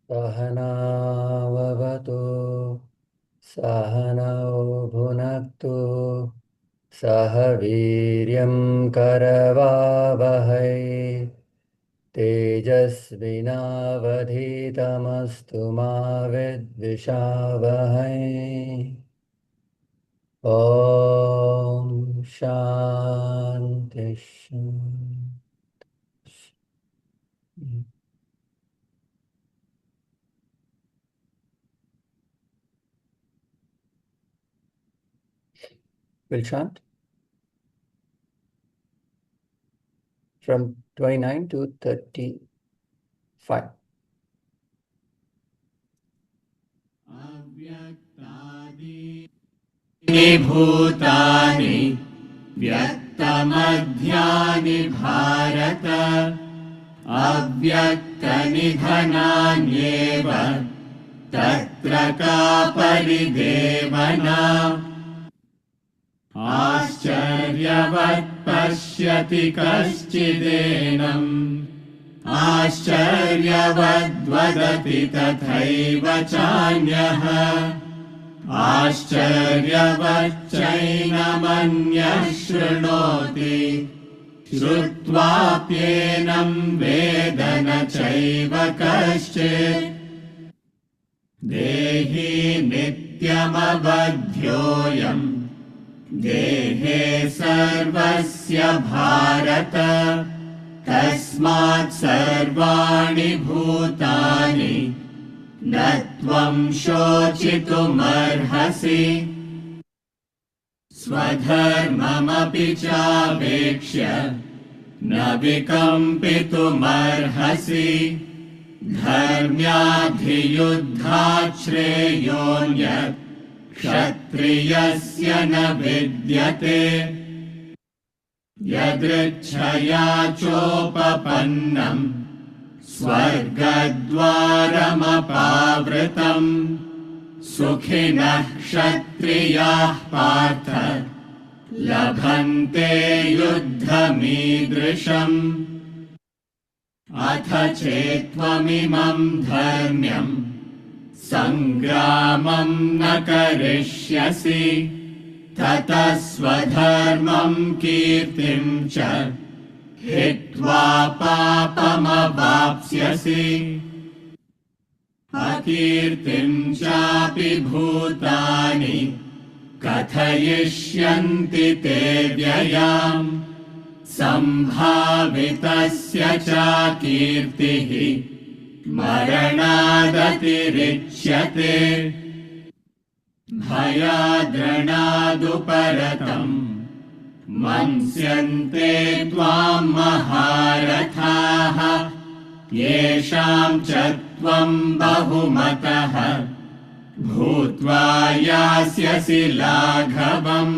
सहनाववतु सहनौ भुनक्तु सह वीर्यं करवावहै तेजस्विनावधीतमस्तु मा विद्विषावहै। ॐ शान्ति शान्ति। Will chant from 29 to 35. भूतानि व्यक्तमध्यानि भारत अव्यक्तनिधनान्येव तत्र का परिदेवना आश्चर्यवत् पश्यति कश्चिदेनम् आश्चर्यवद्वदति तथैव चान्यः आश्चर्यवच्चैनमन्यः शृणोति श्रुत्वाप्येनं वेद न चैव कश्चित् देहि नित्यमवध्योऽयम् देहे सर्वस्य भारत तस्मात् सर्वाणि भूतानि न त्वं शोचितुमर्हसि स्वधर्ममपि चावेक्ष्य न विकम्पितुमर्हसि धर्म्याधियुद्धात् श्रेयोऽन्यत् क्षत्रियस्य न विद्यते यदृच्छया चोपपन्नम् स्वर्गद्वारमपावृतम् सुखिनः क्षत्रियाः पार्थ लभन्ते युद्धमीदृशम् अथ चेत्त्वमिमम् धर्म्यम् सङ्ग्रामम् न करिष्यसि ततः स्वधर्मम् कीर्तिम् च हित्वा पापमवाप्स्यसि अकीर्तिम् चापि भूतानि कथयिष्यन्ति ते व्ययाम् सम्भावितस्य चाकीर्तिः मरणादतिरिच्यते भयाद्रणादुपरतम् मन्स्यन्ते त्वां महारथाः येषां च त्वं बहुमतः भूत्वा यास्यसि लाघवम्।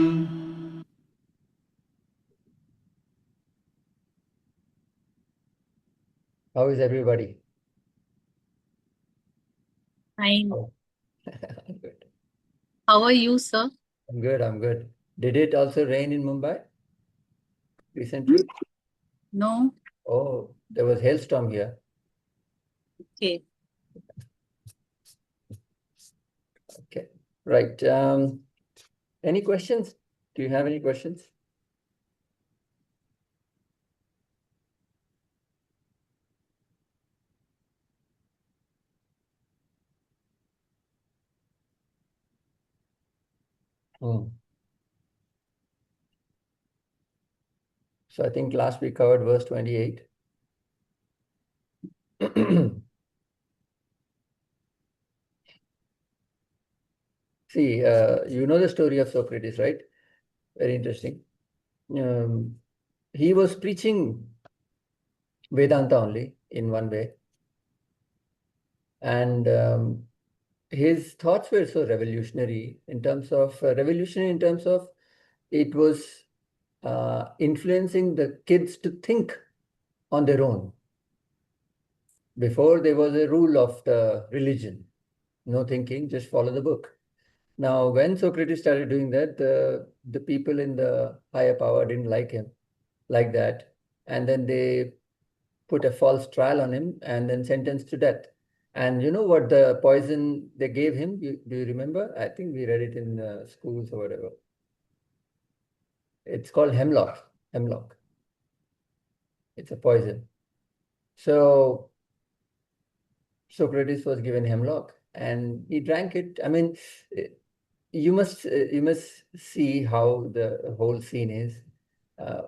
How is everybody? Fine. Oh. Good. How are you, sir? I'm good. I'm good. Did it also rain in Mumbai recently? No. Oh, there was hailstorm here. Okay. Okay. Right. Any questions? Do you have any questions? So I think last we covered verse 28. See, you know the story of Socrates, right? Very interesting. He was preaching Vedanta only in one way. And his thoughts were so revolutionary in terms of it was influencing the kids to think on their own. Before, there was a rule of the religion, no thinking, just follow the book. Now, when Socrates started doing that, the people in the higher power didn't like him like that. And then they put a false trial on him and then sentenced to death. And you know what the poison they gave him? Do you remember? I think we read it in schools or whatever. It's called hemlock. Hemlock. It's a poison. So Socrates was given hemlock and he drank it. I mean, eh, you must see how the whole scene is. Uh,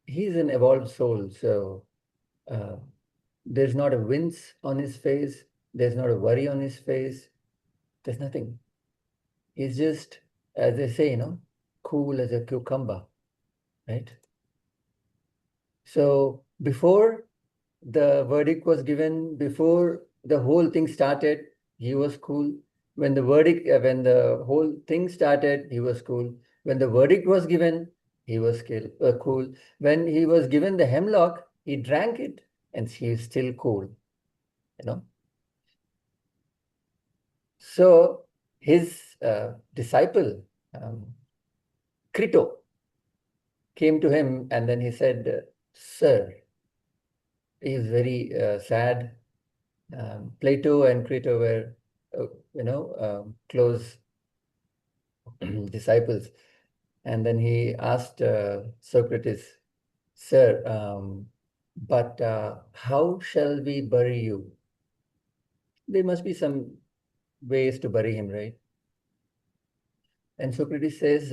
he's an evolved soul, so uh, there's not a wince on his face. There's not a worry on his face. There's nothing. He's just, as they say, cool as a cucumber, right? So before the verdict was given, before the whole thing started, he was cool. When when the whole thing started, he was cool. When the verdict was given, he was cool. When he was given the hemlock, he drank it and he is still cool, you know. So his disciple, Crito, came to him and then he said, Sir, he is very sad. Plato and Crito were, close disciples. And then he asked Socrates, Sir, but how shall we bury you? There must be some ways to bury him, right? And Socrates says,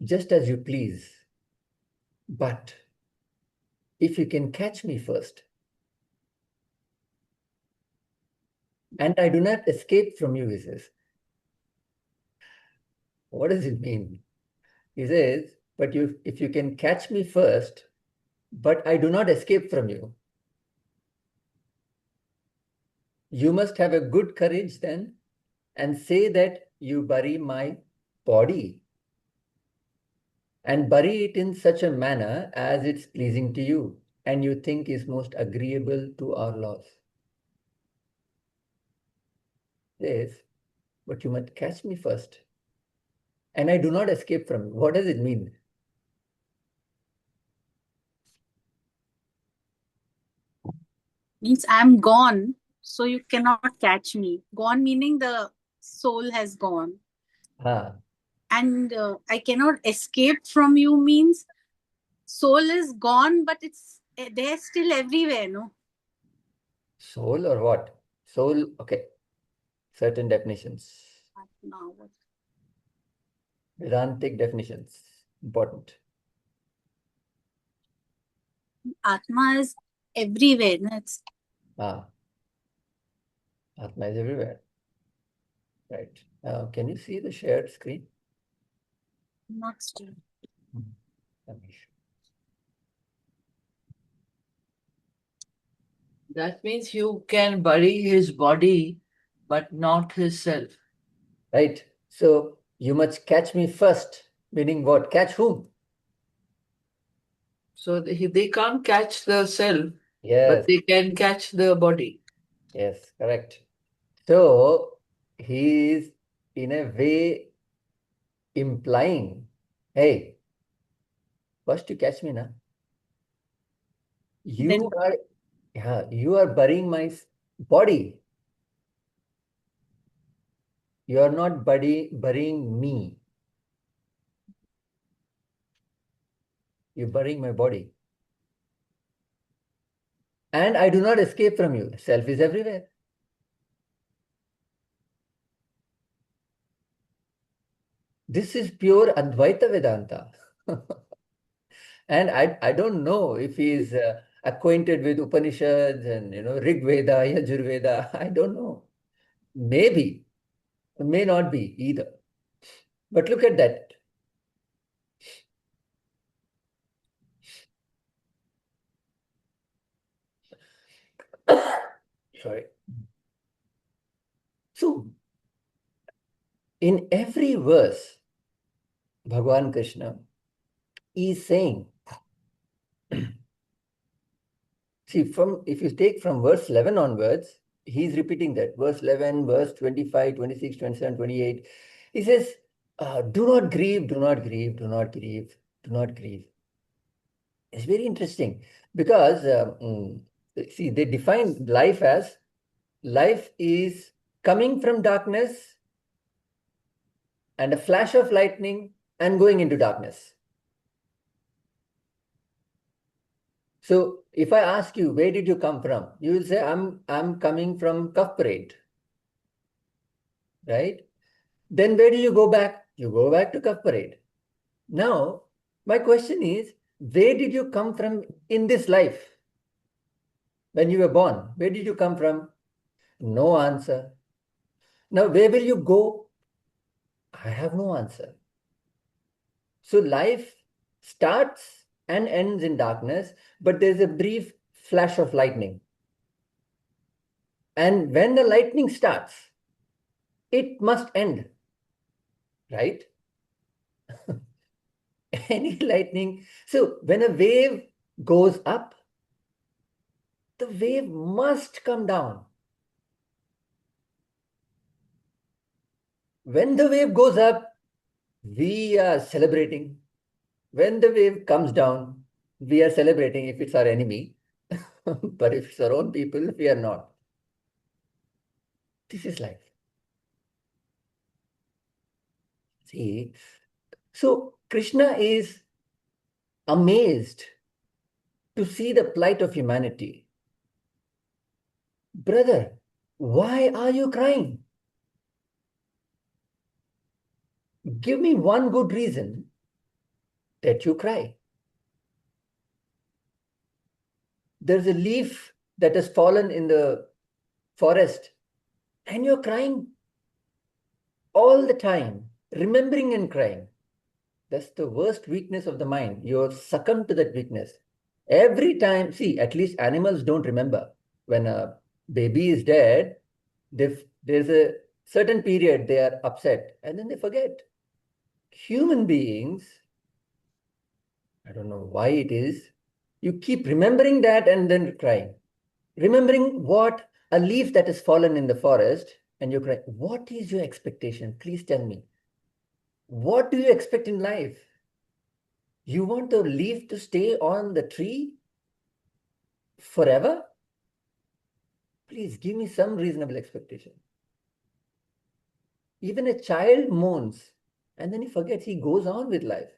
just as you please, but if you can catch me first, and I do not escape from you, he says. What does it mean? He says, but if you can catch me first, but I do not escape from you, you must have a good courage then and say that you bury my body and bury it in such a manner as it's pleasing to you and you think is most agreeable to our laws. Yes, but you must catch me first. And I do not escape from you. What does it mean? Means I'm gone, so you cannot catch me. Gone meaning the soul has gone. Ah, And I cannot escape from you means soul is gone, but they're still everywhere, no? soul or what? Soul, okay. Certain definitions. Now, what? Vedantic definitions. Important. Atma is everywhere. No? It's Ah, Atma is everywhere. Right. Can you see the shared screen? not still. Let me show. That means you can bury his body, but not his self. Right. So you must catch me first. Meaning what? Catch whom? So they can't catch the self, Yes. but they can catch the body. Yes, correct. So he is in a way implying, hey, first you catch me now. Then You are burying my body. You are not burying me. You're burying my body. And I do not escape from you. Self is everywhere. This is pure Advaita Vedanta. And I don't know if he's acquainted with Upanishads and Rig Veda, Yajur Veda. I don't know. Maybe, may not be either. But look at that. Sorry. So, in every verse, Bhagavan Krishna is saying, see, if you take from verse 11 onwards, he's repeating that. Verse 11, verse 25, 26, 27, 28. He says, do not grieve, do not grieve, do not grieve, do not grieve. It's very interesting because See, they define life as life is coming from darkness and a flash of lightning and going into darkness. So if I ask you, where did you come from? You will say, I'm coming from Cuff Parade, right? Then where do you go back? You go back to Cuff Parade. Now, my question is, where did you come from in this life? When you were born, where did you come from? No answer. Now, where will you go? I have no answer. So life starts and ends in darkness, but there's a brief flash of lightning. And when the lightning starts, it must end, right? Any lightning. So when a wave goes up, the wave must come down. When the wave goes up, we are celebrating. When the wave comes down, we are celebrating if it's our enemy. But if it's our own people, we are not. This is life. See, so Krishna is amazed to see the plight of humanity. Brother, why are you crying? Give me one good reason that you cry. There's a leaf that has fallen in the forest and you're crying all the time, remembering and crying. That's the worst weakness of the mind. You're succumbed to that weakness. Every time, see, at least animals don't remember. When a baby is dead, there's a certain period they are upset and then they forget. Human beings, I don't know why it is, you keep remembering that and then crying. Remembering what? A leaf that has fallen in the forest and you're crying. What is your expectation? Please tell me. What do you expect in life? You want the leaf to stay on the tree forever? Please give me some reasonable expectation. Even a child moans and then he forgets, he goes on with life.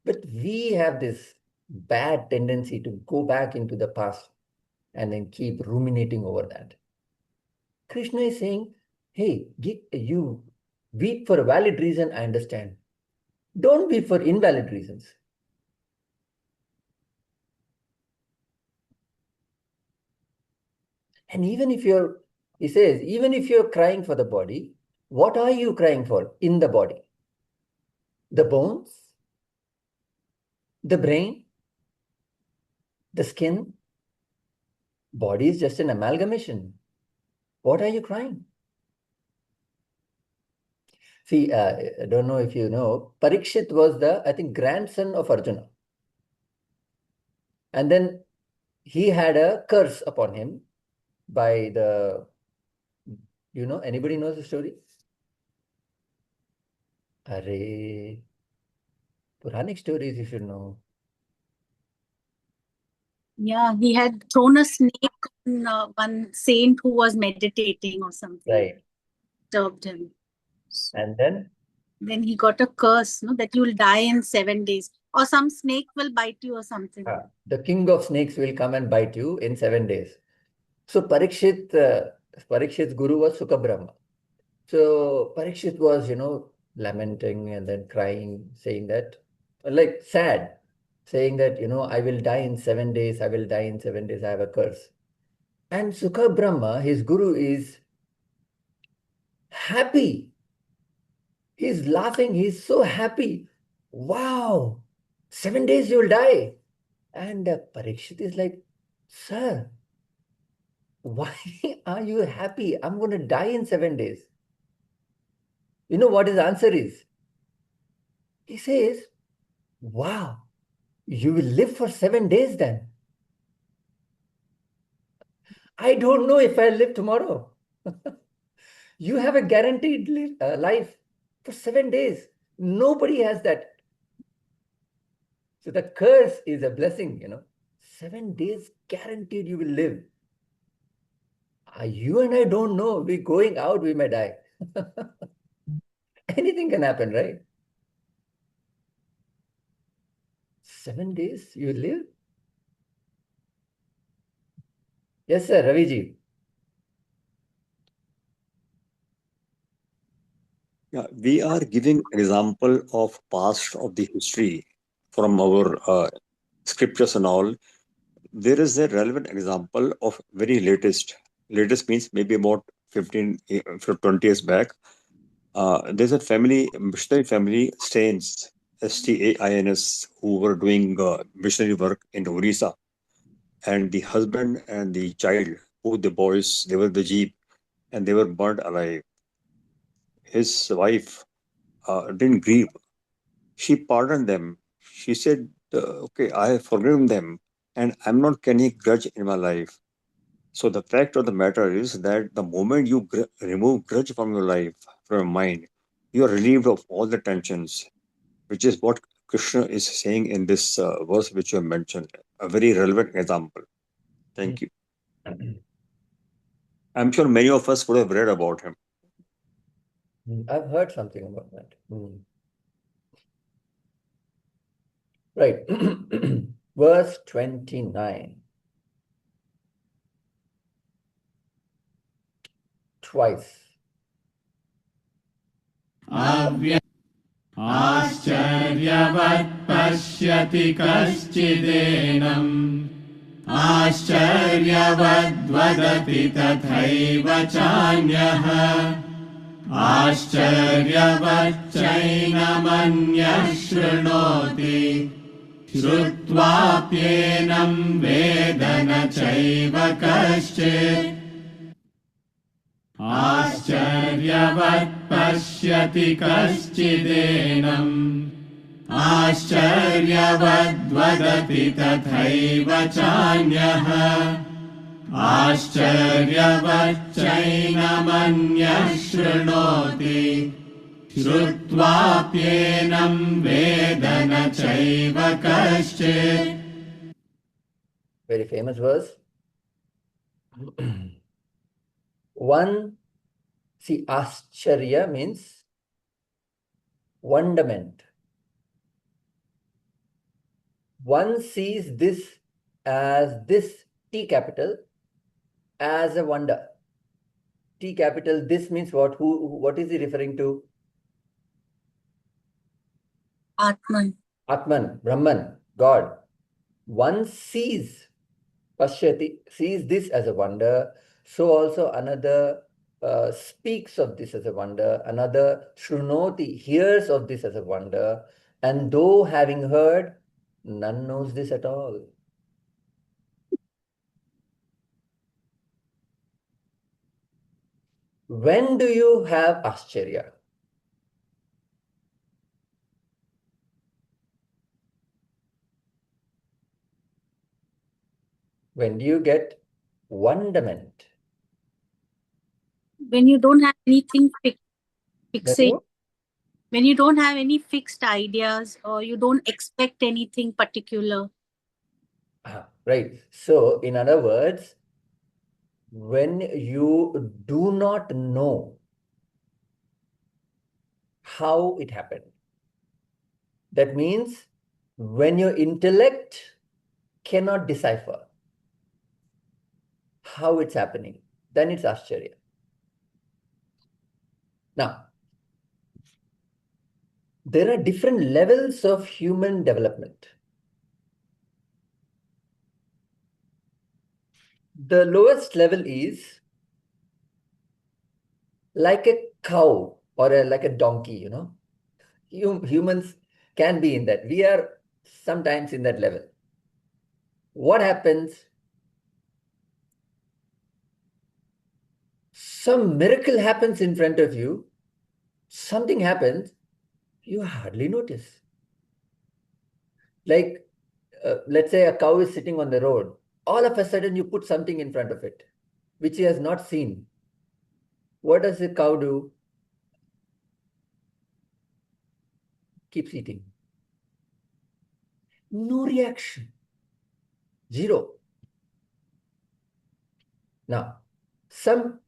But we have this bad tendency to go back into the past and then keep ruminating over that. Krishna is saying, hey, you weep for a valid reason, I understand. Don't weep for invalid reasons. And even if he says, even if you're crying for the body, what are you crying for in the body? The bones, the brain, the skin. Body is just an amalgamation. What are you crying? See, I don't know if you know, Parikshit was I think, grandson of Arjuna. And then he had a curse upon him by anybody knows the story? Array, Puranic stories you should know. Yeah, he had thrown a snake on one saint who was meditating or something. Right. Disturbed him. And then he got a curse, no, that you'll die in 7 days. Or some snake will bite you or something. The king of snakes will come and bite you in 7 days. So Parikshit's guru was Sukabrahma. So Parikshit was, lamenting and then crying, saying that, like sad, saying that, I will die in 7 days, I will die in 7 days, I have a curse. And Sukabrahma, his guru, is happy. He's laughing, he's so happy. Wow, 7 days you will die. And Parikshit is like, sir, why are you happy? I'm going to die in 7 days. You know what his answer is? He says, wow, you will live for 7 days then. I don't know if I'll live tomorrow. You have a guaranteed life for 7 days. Nobody has that. So the curse is a blessing, 7 days guaranteed you will live. You and I don't know. We're going out, we may die. Anything can happen, right? 7 days you will live? Yes, sir, Raviji. Yeah, we are giving example of past of the history from our scriptures and all. There is a relevant example of very latest. Latest means maybe about 20 years back. There's a family, missionary family, Stains, Stains, who were doing missionary work in Orissa. And the husband and the child, both the boys, they were the jeep and they were burnt alive. His wife didn't grieve. She pardoned them. She said, okay, I have forgiven them and I'm not carrying grudge in my life. So the fact of the matter is that the moment you remove grudge from your life, from your mind, you are relieved of all the tensions, which is what Krishna is saying in this verse which you have mentioned. A very relevant example. Thank you. I'm sure many of us would have read about him. I've heard something about that. Right. Verse 29. Twice. आश्चर्यवत् पश्यति कश्चिदेनम् आश्चर्यवद्वदति तथैव चान्यः आश्चर्यवच्चैनमन्यः शृणोति श्रुत्वाप्येनं वेद न चैव कश्चित् आश्चर्यवत् पश्यति कश्चिदेनम् आश्चर्यवद्वदति तथैव चान्यः आश्चर्यवच्चैनमन्यः शृणोति श्रुत्वाप्येनं वेद न चैव कश्चित्. Very famous verse. One, see, ascharya means wonderment. One sees this as this T capital as a wonder. T capital, this means what? What is he referring to? Atman. Atman, Brahman, God. One sees, Pashyati, sees this as a wonder. So also another speaks of this as a wonder. Another Shrunoti hears of this as a wonder. And though having heard, none knows this at all. When do you have Ascharya? When do you get wonderment? When you don't have anything When fixate, you- when you don't have any fixed ideas or you don't expect anything particular. Right. So, in other words, when you do not know how it happened, that means when your intellect cannot decipher how it's happening, then it's Ascharya. Now, there are different levels of human development. The lowest level is like a cow or like a donkey, you know. Humans can be in that. We are sometimes in that level. What happens? Some miracle happens in front of you. Something happens, you hardly notice. Like, let's say a cow is sitting on the road. All of a sudden, you put something in front of it, which he has not seen. What does the cow do? Keeps eating. No reaction. Zero. Now, some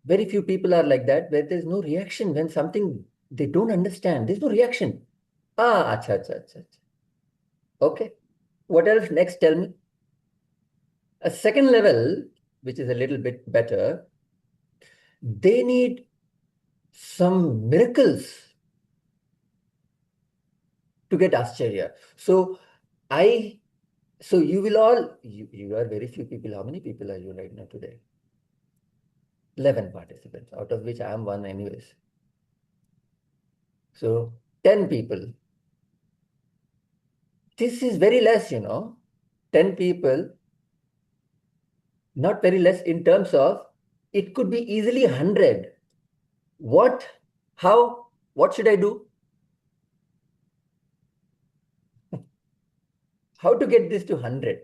very few people are like that, where there's no reaction when something they don't understand. There's no reaction. Ah, acha, acha, acha, acha. Okay. What else? Next, tell me. A second level, which is a little bit better, they need some miracles to get Ascharya. So you will all, you are very few people. How many people are you right now today? 11 participants, out of which I am one anyways. So 10 people. This is very less, 10 people, not very less in terms of, it could be easily 100. What should I do? How to get this to 100?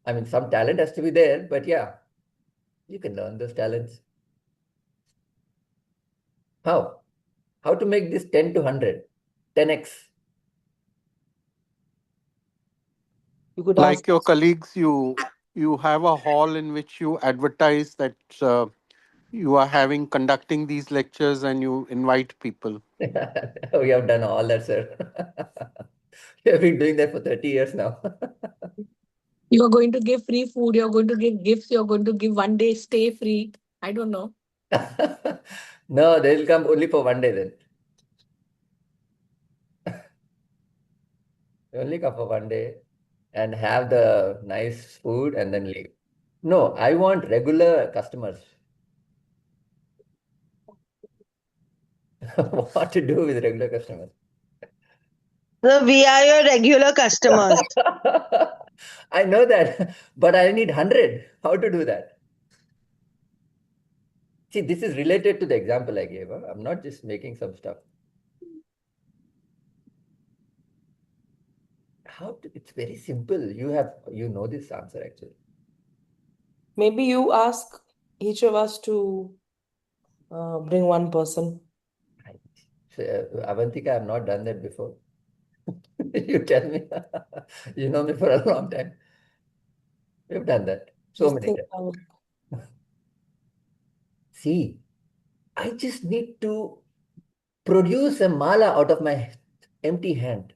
I mean, some talent has to be there, but yeah, you can learn those talents. How? How to make this 10 to 100? 10x. You could Like ask. your colleagues, you have a hall in which you advertise that you are having conducting these lectures and you invite people. We have done all that, sir. We have been doing that for 30 years now. You are going to give free food. You're going to give gifts. You're going to give one day stay free. I don't know. No, they'll come only for one day then. They only come for one day and have the nice food and then leave. No, I want regular customers. What to do with regular customers? So we are your regular customers. I know that, but I need 100. How to do that? See, this is related to the example I gave. Huh? I'm not just making some stuff. It's very simple. You know this answer actually. Maybe you ask each of us to bring one person. So, Avantika, I've not done that before. You tell me. You know me for a long time. We've done that so Just many think times. out. See, I just need to produce a mala out of my empty hand.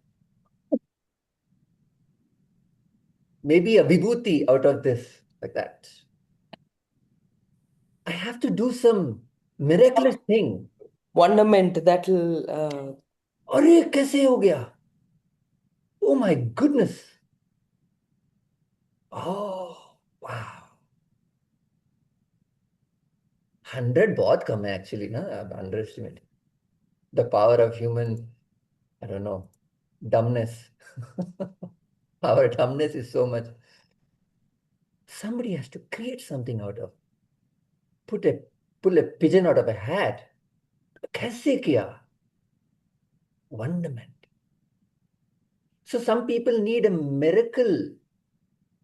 Maybe a vibhuti out of this, like that. I have to do some miraculous thing. Wonderment that will. अरे कैसे हो गया? Oh my goodness. Oh, wow. 100 बहुत कम है actually, ना? I'm underestimating the power of human, I don't know, dumbness. Our dumbness is so much. Somebody has to create something out of, pull a pigeon out of a hat. कैसे किया? Wonderment. So some people need a miracle,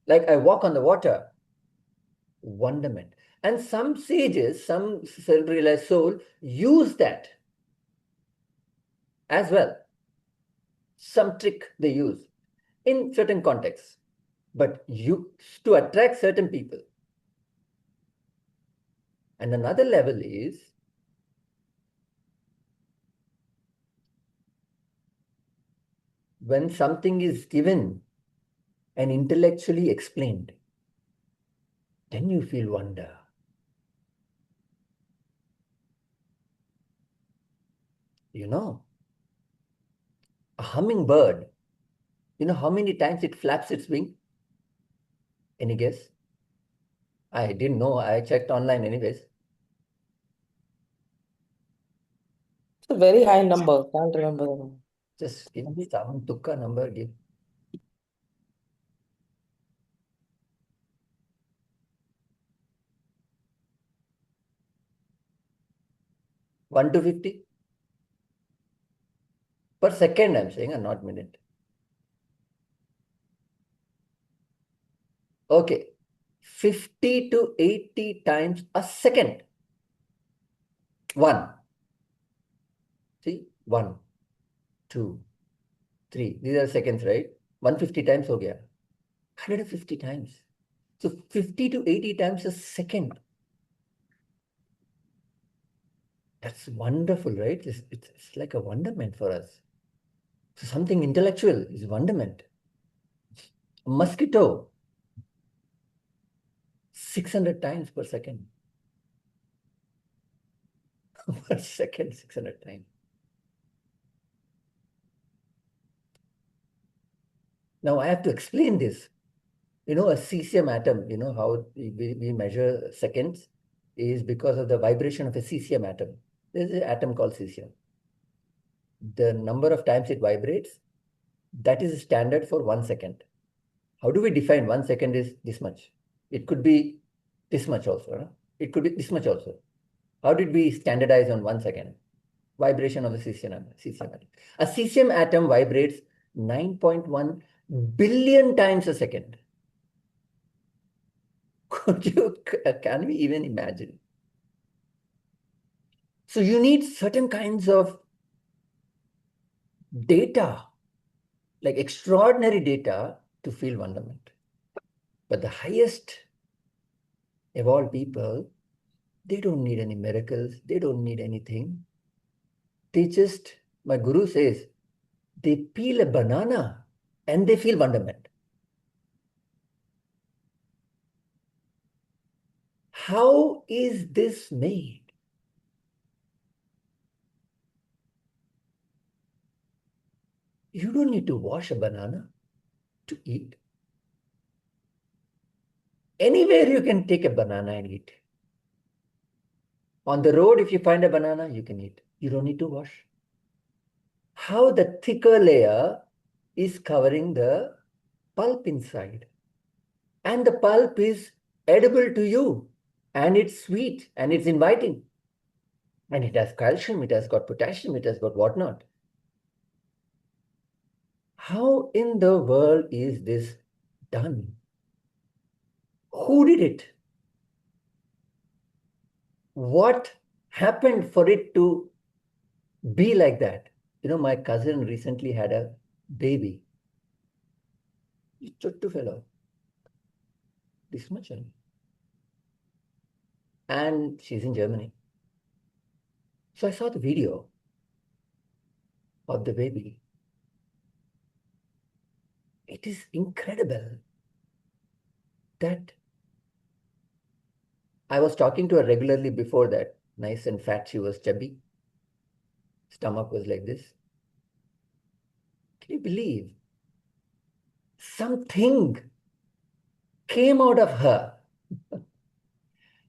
like I walk on the water. Wonderment. And some sages, some self-realized soul, use that as well. Some trick they use in certain contexts, but to attract certain people. And another level is when something is given and intellectually explained, then you feel wonder. A hummingbird, how many times it flaps its wing? Any guess? I didn't know. I checked online anyways. It's a very high number. Can't remember the number. Just give me some tukka number. Give. One to 50 per second, I'm saying, and not minute. Okay, 50 to 80 times a second. One. See, 1, 2, 3. These are seconds, right? 150 times हो गया. 150 times. So 50 to 80 times a second. That's wonderful, right? It's like a wonderment for us. So something intellectual is wonderment. A mosquito, 600 times per second. Per second, 600 times. Now I have to explain this. A cesium atom, how we measure seconds is because of the vibration of a cesium atom. There's an atom called cesium. The number of times it vibrates, that is standard for 1 second. How do we define 1 second is this much? It could be this much also. No? It could be this much also. How did we standardize on 1 second? Vibration of the cesium atom. A cesium atom vibrates 9.1 billion times a second. Can we even imagine? So you need certain kinds of data, like extraordinary data, to feel wonderment. But the highest evolved people, they don't need any miracles. They don't need anything. My guru says, they peel a banana and they feel wonderment. How is this made? You don't need to wash a banana to eat. Anywhere you can take a banana and eat. On the road, if you find a banana, you can eat. You don't need to wash. How the thicker layer is covering the pulp inside. And the pulp is edible to you. And it's sweet and it's inviting. And it has calcium, it has got potassium, it has got whatnot. How in the world is this done? Who did it? What happened for it to be like that? My cousin recently had a baby. Chottu fellow. This much only. And she's in Germany. So I saw the video of the baby. It is incredible that I was talking to her regularly before that. Nice and fat, she was chubby. Stomach was like this. Can you believe? Something came out of her,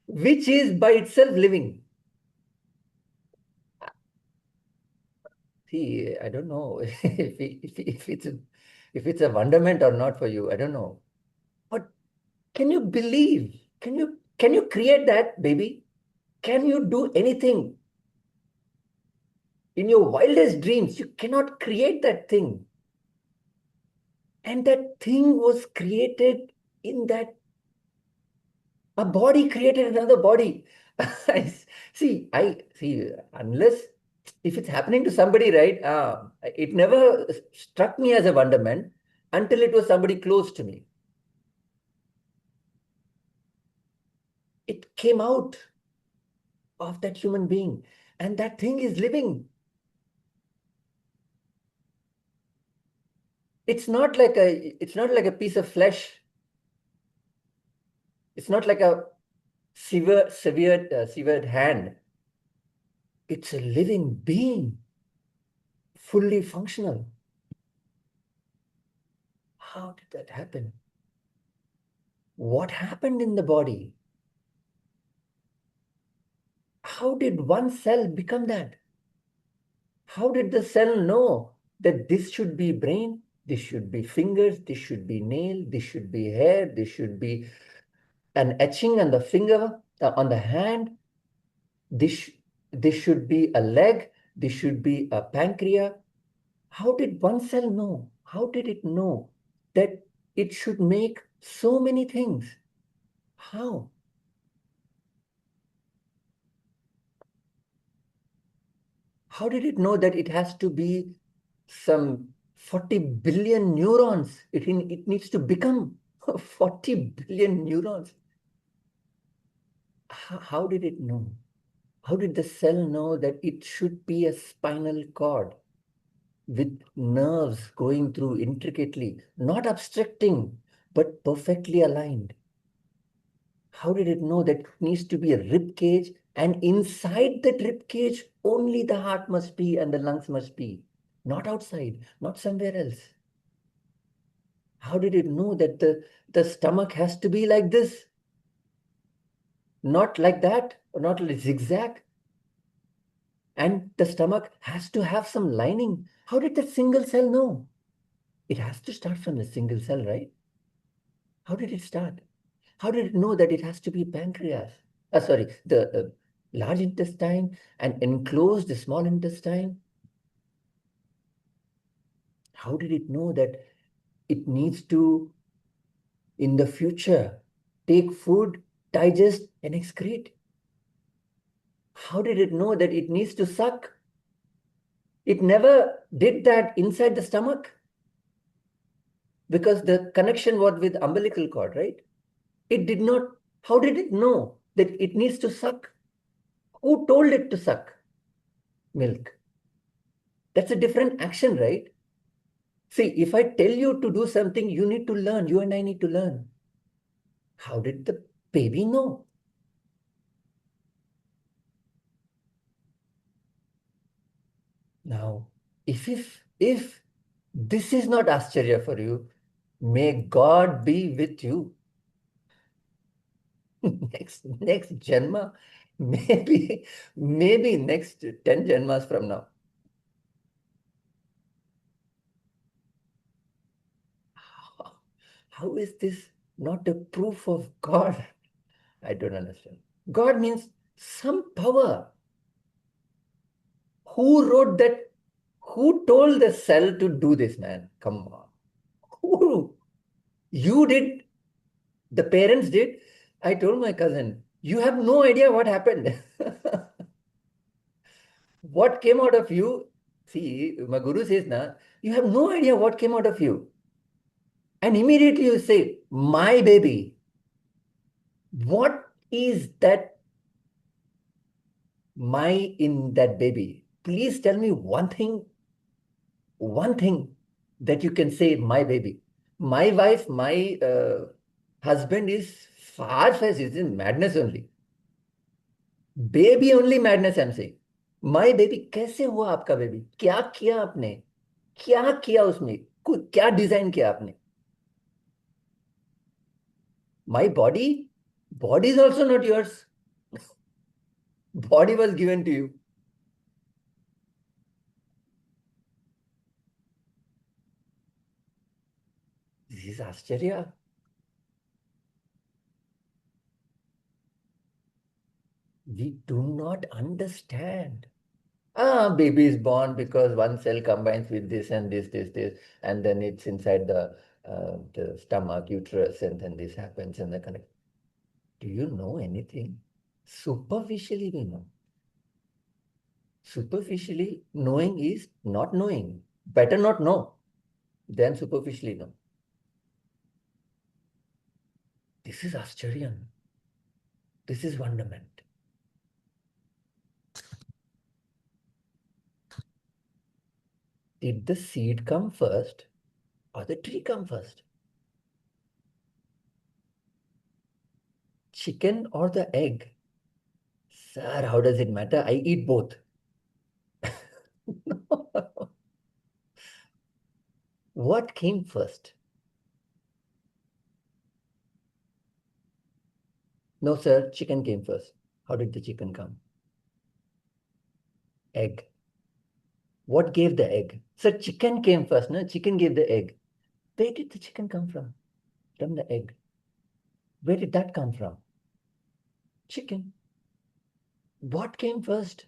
which is by itself living. See, I don't know if it's a wonderment or not for you. I don't know. But can you believe? Can you create that, baby? Can you do anything? In your wildest dreams, you cannot create that thing. And that thing was created in that a body created another body. See, unless if it's happening to somebody, right? It never struck me as a wonderment until it was somebody close to me. It came out of that human being, and that thing is living. It's not like a piece of flesh. It's not like a severed hand. It's a living being, fully functional. How did that happen? What happened in the body? How did one cell become that? How did the cell know that this should be brain, this should be fingers, this should be nail, this should be hair, this should be an etching on the finger, on the hand, this should be a leg, this should be a pancreas. How did one cell know? How did it know that it should make so many things? How? How did it know that it has to be some 40 billion neurons it needs to become? 40 billion neurons. How did it know? How did the cell know that it should be a spinal cord with nerves going through intricately, not obstructing, but perfectly aligned? How did it know that it needs to be a rib cage, and inside that rib cage only the heart must be and the lungs must be, not outside, not somewhere else? How did it know that the stomach has to be like this, not like that, or not like zigzag? And the stomach has to have some lining. How did that single cell know? It has to start from the single cell, right? How did it start? How did it know that it has to be pancreas? Sorry, the large intestine and enclose the small intestine? How did it know that it needs to, in the future, take food, digest, and excrete? How did it know that it needs to suck? It never did that inside the stomach because the connection was with umbilical cord, right? It did not. How did it know that it needs to suck? Who told it to suck milk? That's a different action, right? See, if I tell you to do something, you need to learn. You and I need to learn. How did the baby know? Now, if this is not Ascharya for you, may God be with you. next Janma, maybe next 10 Janmas from now. How is this not a proof of God? I don't understand. God means some power. Who wrote that? Who told the cell to do this, man? Come on. Who? You did. The parents did. I told my cousin, you have no idea what happened. What came out of you? See, my guru says, na, you have no idea what came out of you. And immediately you say, my baby. What is that my in that baby? Please tell me one thing that you can say, my baby. My wife, my husband is far, is in madness only. Baby only madness, I'm saying. My baby, कैसे हुआ आपका baby? क्या किया आपने? क्या किया उसमें? क्या डिजाइन किया आपने? My body is also not yours. Body was given to you. This is Ascharya. We do not understand. Baby is born because one cell combines with this and this, and then it's inside the stomach, uterus, and then this happens and the connect. Do you know anything? Superficially we know. Superficially, knowing is not knowing. Better not know than superficially know. This is Ascharyan. This is wonderment. Did the seed come first or the tree come first? Chicken or the egg? Sir, how does it matter? I eat both. No. What came first? No, sir, chicken came first. How did the chicken come? Egg. What gave the egg? Sir, chicken came first, no? Chicken gave the egg. Where did the chicken come from? From the egg. Where did that come from? Chicken. What came first?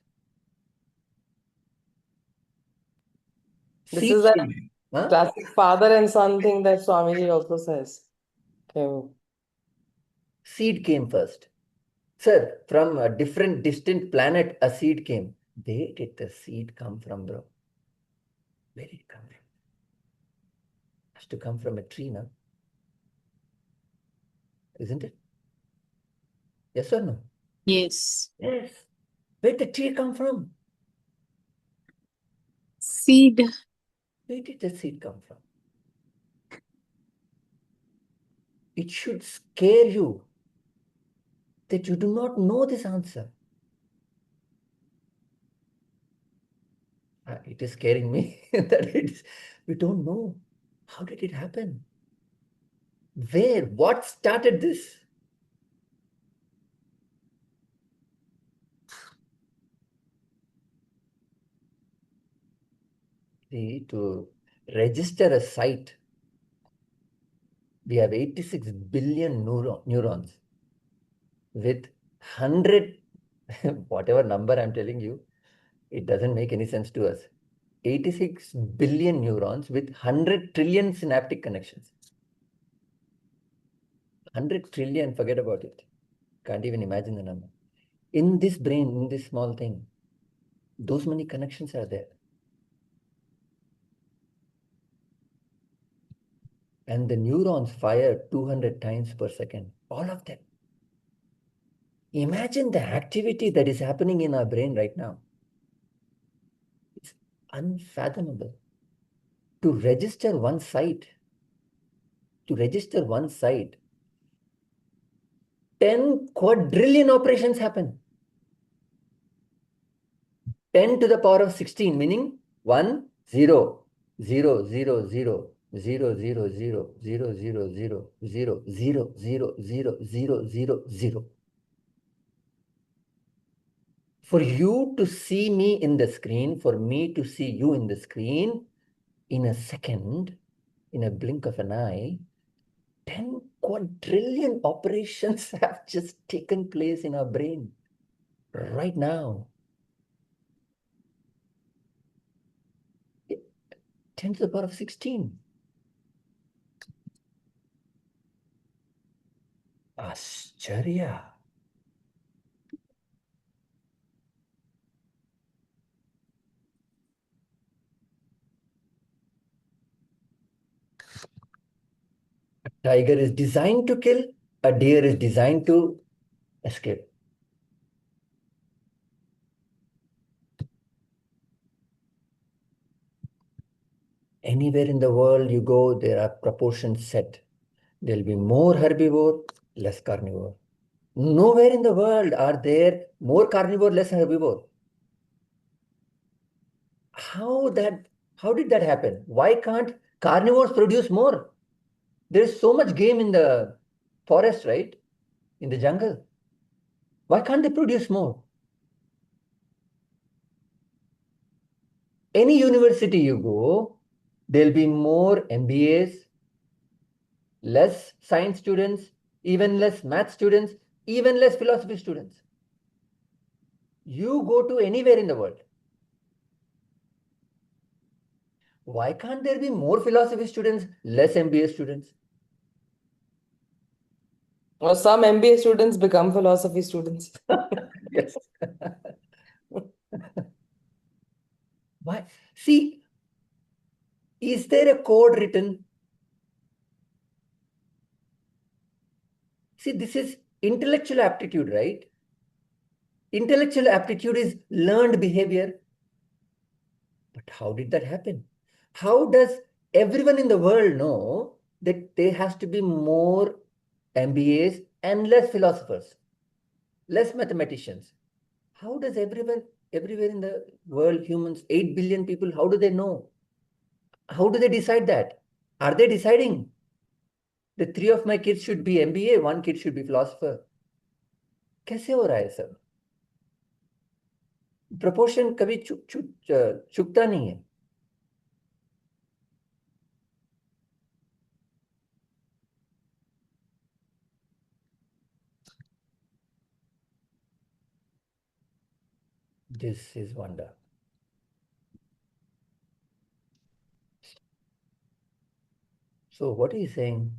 This Seed is a came. Huh? classic father and son thing that Swamiji also says. Okay. Seed came first. Sir, from a different distant planet, a seed came. Where did the seed come from, bro? Where did it come from? Has to come from a tree, no? isn't it? Yes or no? Yes. Yes. Where did the tree come from? Seed. Where did the seed come from? It should scare you that you do not know this answer. It is scaring me that we don't know. How did it happen? Where? What started this? See, to register a site, we have 86 billion neurons with 100, whatever number I'm telling you, it doesn't make any sense to us. 86 billion neurons with 100 trillion synaptic connections. 100 trillion, forget about it. Can't even imagine the number. In this brain, in this small thing, those many connections are there. And the neurons fire 200 times per second, all of them. Imagine the activity that is happening in our brain right now. It's unfathomable. To register one site, 10 quadrillion operations happen. 10 to the power of 16, meaning 1, 0, 0, 0, 0, 0, 0, 0, 0, 0, 0, 0, 0, 0, 0, 0, 0, 0. For you to see me in the screen, for me to see you in the screen, in a second, in a blink of an eye, 10 quadrillion operations have just taken place in our brain right now. 10 to the power of 16. Ascharya. A tiger is designed to kill, a deer is designed to escape. Anywhere in the world you go, there are proportions set. There'll be more herbivore, less carnivore. Nowhere in the world are there more carnivore, less herbivore. How did that happen? Why can't carnivores produce more? There is so much game in the forest, right? In the jungle. Why can't they produce more? Any university you go, there'll be more MBAs, less science students, even less math students, even less philosophy students. You go to anywhere in the world. Why can't there be more philosophy students, less MBA students? Or some MBA students become philosophy students. Yes. Why? See, is there a code written? See, this is intellectual aptitude, right? Intellectual aptitude is learned behavior. But how did that happen? How does everyone in the world know that there has to be more MBAs and less philosophers, less mathematicians? How does everyone, everywhere in the world, humans, 8 billion people, how do they know? How do they decide that? Are they deciding that 3 of my kids should be MBA, 1 kid should be philosopher? कैसे हो रहा है सब? Proportion कभी चुकता नहीं है. This is wonder. So what is he saying?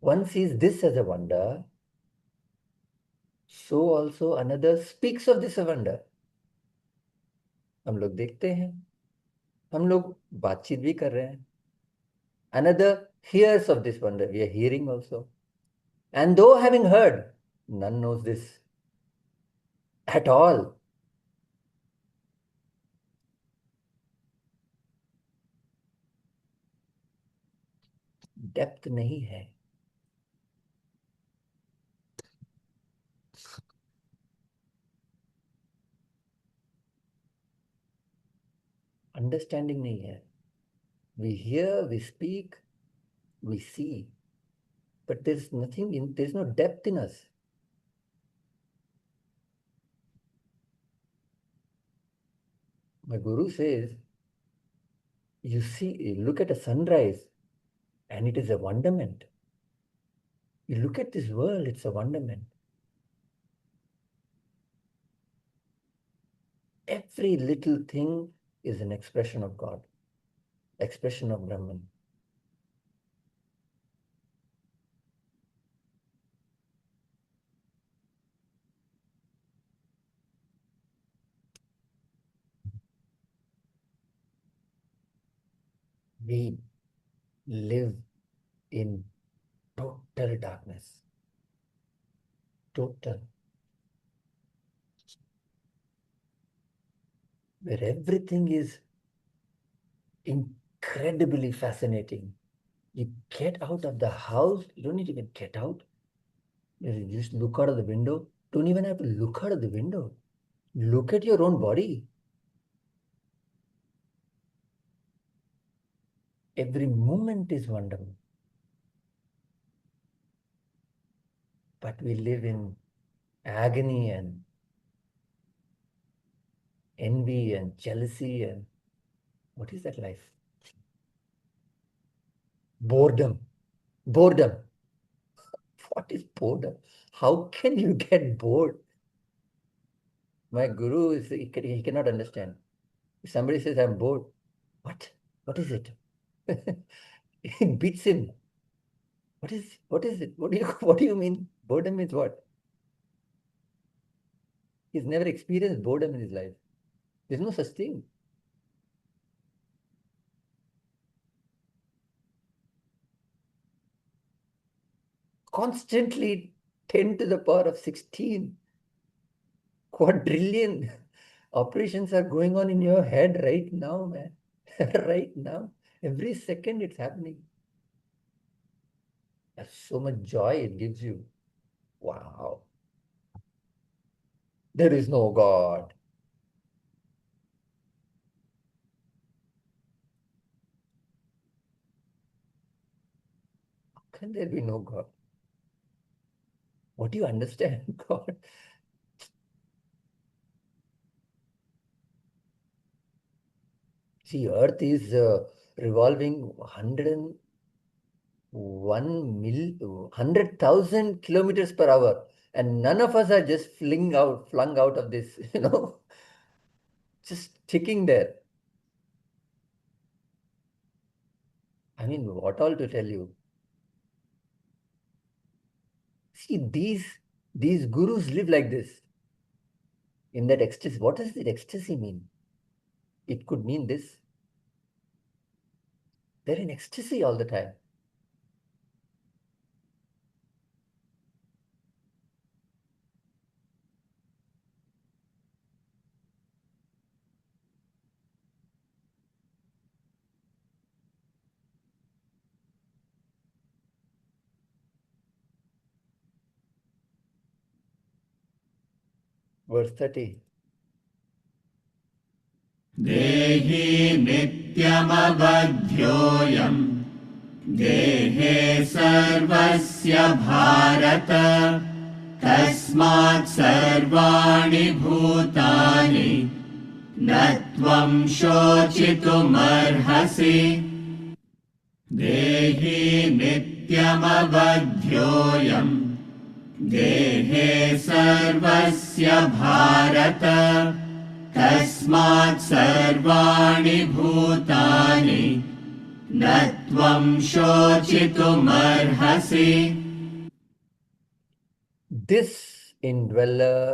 One sees this as a wonder, so also another speaks of this wonder. हम लोग देखते हैं, हम लोग बातचीत भी कर रहे हैं. Another hears of this wonder. We are hearing also. And though having heard, none knows this at all. Depth nahi hai. Understanding nahi hai. We hear, we speak, we see, but there's nothing there's no depth in us. My guru says, you look at a sunrise and it is a wonderment. You look at this world, it's a wonderment. Every little thing is an expression of God, expression of Brahman. We live in total darkness. Total. Where everything is incredibly fascinating. You get out of the house, you don't need to even get out. You just look out of the window. Don't even have to look out of the window. Look at your own body. Every moment is wonderful. But we live in agony and envy and jealousy and what is that life? Boredom. Boredom. What is boredom? How can you get bored? My guru he cannot understand. If somebody says I'm bored, what? What is it? It beats him. What is it? What do you mean? Boredom means what? He's never experienced boredom in his life. There's no such thing. Constantly 10 to the power of 16 quadrillion operations are going on in your head right now, man. Right now. Every second it's happening. There's so much joy it gives you. Wow. There is no God. How can there be no God? What do you understand, God? See, Earth is revolving 100,000 kilometers per hour, and none of us are just flung out of this, just ticking there. I mean, what all to tell you? See, these gurus live like this, in that ecstasy. What does that ecstasy mean? It could mean this. They're in ecstasy all the time. Verse 30. देहि नित्यमवध्योऽयम् देहे सर्वस्य भारत तस्मात् सर्वाणि भूतानि न त्वं शोचितुमर्हसि देहि नित्यमवध्योऽयम् देहे सर्वस्य भारत तस्मात् सर्वाणि भूतानि न त्वं शोचितुमर्हसि. This indweller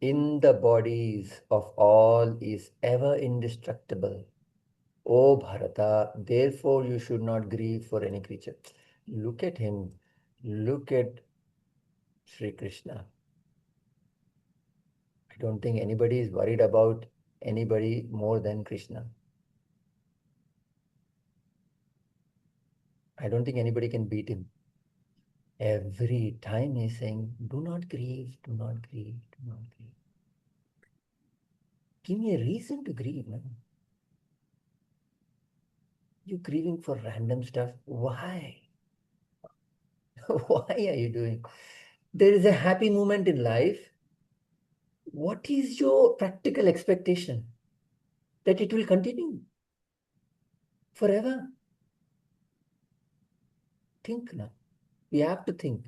in the bodies of all is ever indestructible. O Bharata, therefore you should not grieve for any creature. Look at him. Look at Sri Krishna. I don't think anybody is worried about anybody more than Krishna. I don't think anybody can beat him. Every time he's saying, do not grieve, do not grieve, do not grieve. Give me a reason to grieve, man. You're grieving for random stuff. Why? Why are you doing? There is a happy moment in life. What is your practical expectation? That it will continue forever? Think now. You have to think.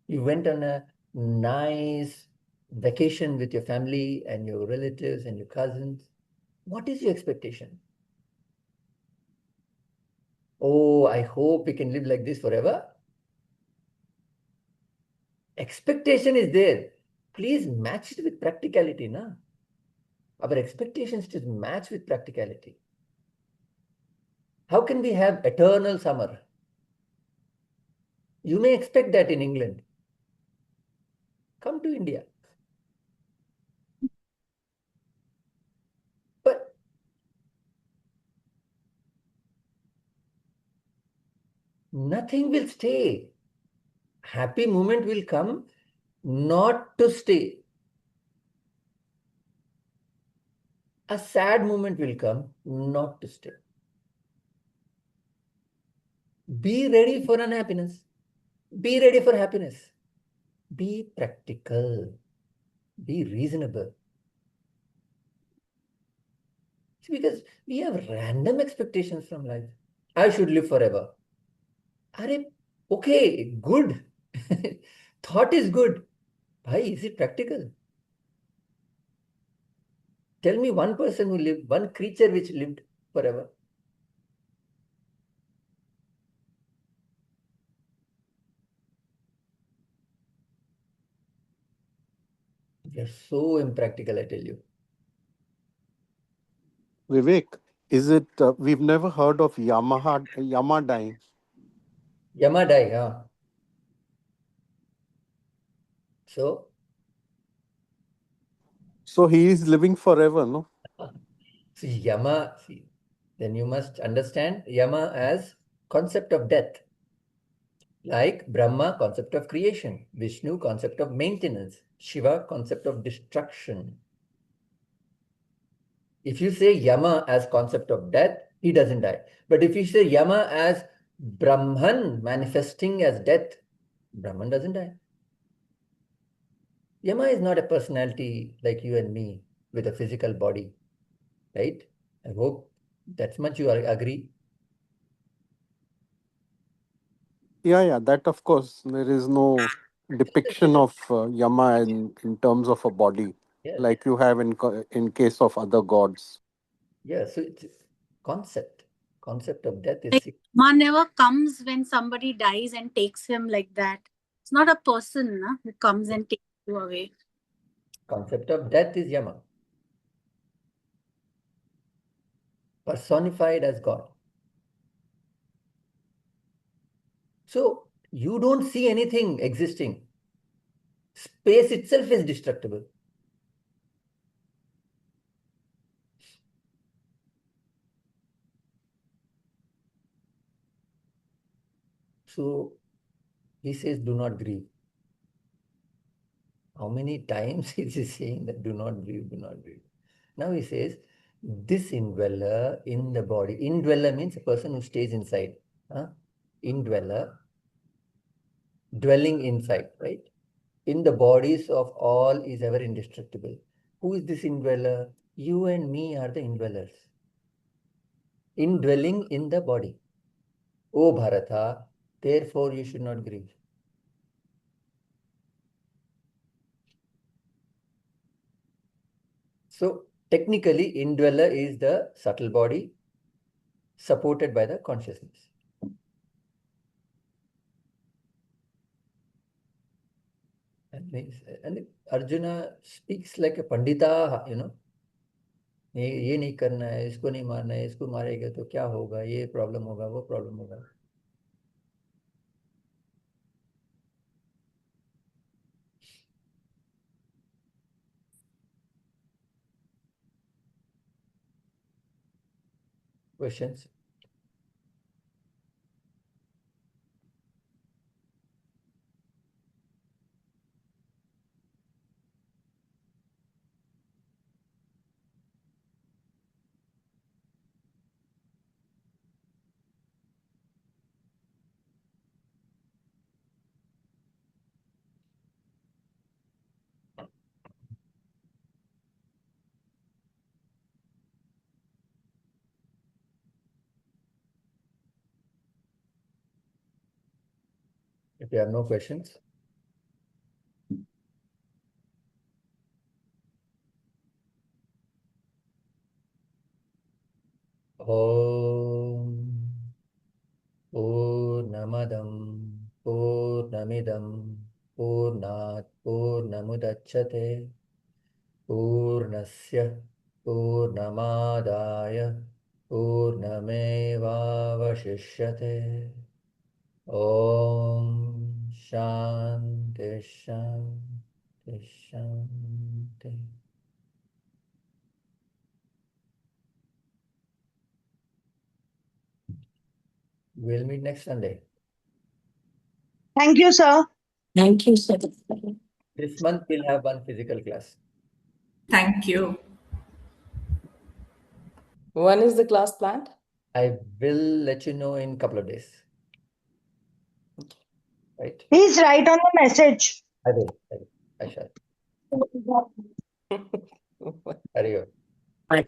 You went on a nice vacation with your family and your relatives and your cousins. What is your expectation? Oh, I hope we can live like this forever. Expectation is there. Please match it with practicality, na? Our expectations should match with practicality. How can we have eternal summer? You may expect that in England. Come to India. But nothing will stay. Happy moment will come not to stay. A sad moment will come not to stay. Be ready for unhappiness. Be ready for happiness. Be practical. Be reasonable. It's because we have random expectations from life. I should live forever. Okay, good. Thought is good. Why is it practical? Tell me one person who lived, one creature which lived forever. We are so impractical, I tell you. Vivek, is it, we've never heard of Yama dying. Yama died, huh? So he is living forever, no? see, Yama, then you must understand Yama as concept of death. Like Brahma, concept of creation. Vishnu, concept of maintenance. Shiva, concept of destruction. If you say Yama as concept of death, he doesn't die. But if you say Yama as Brahman manifesting as death, Brahman doesn't die. Yama is not a personality like you and me with a physical body, right? I hope that's much you agree. Yeah, that of course. There is no depiction of Yama in terms of a body Yeah, like you have in case of other gods. yeah. So it's concept. Concept of death is Like, Ma never comes when somebody dies and takes him like that. It's not a person who comes and takes you away. concept of death is Yama. Personified as God. So you don't see anything existing. Space itself is destructible. So he says, do not grieve. How many times is he saying that do not grieve, do not grieve? Now he says, this indweller in the body. Indweller means a person who stays inside. Indweller, dwelling inside, right? In the bodies of all is ever indestructible. Who is this indweller? You and me are the indwellers. Indwelling in the body. O Bharata, therefore you should not grieve. So technically, indweller is the subtle body supported by the consciousness. And Arjuna speaks like a Pandita, ये नहीं करना है, इसको नहीं मारना है, इसको मारेगा तो क्या होगा, ये प्रॉब्लम होगा, वो प्रॉब्लम होगा. Questions? If you have no questions, Om Purnamadam Purnamidam Purnat Purnamudachyate Purnasya Purnamadaya Purnamevavashishyate. Om Shanti Shanti Shanti. We'll meet next Sunday. Thank you, sir. Thank you, sir. This month we'll have one physical class. Thank you. When is the class planned? I will let you know in a couple of days. Right? Please write on the message. I will. I shall. Hari Om. Bye.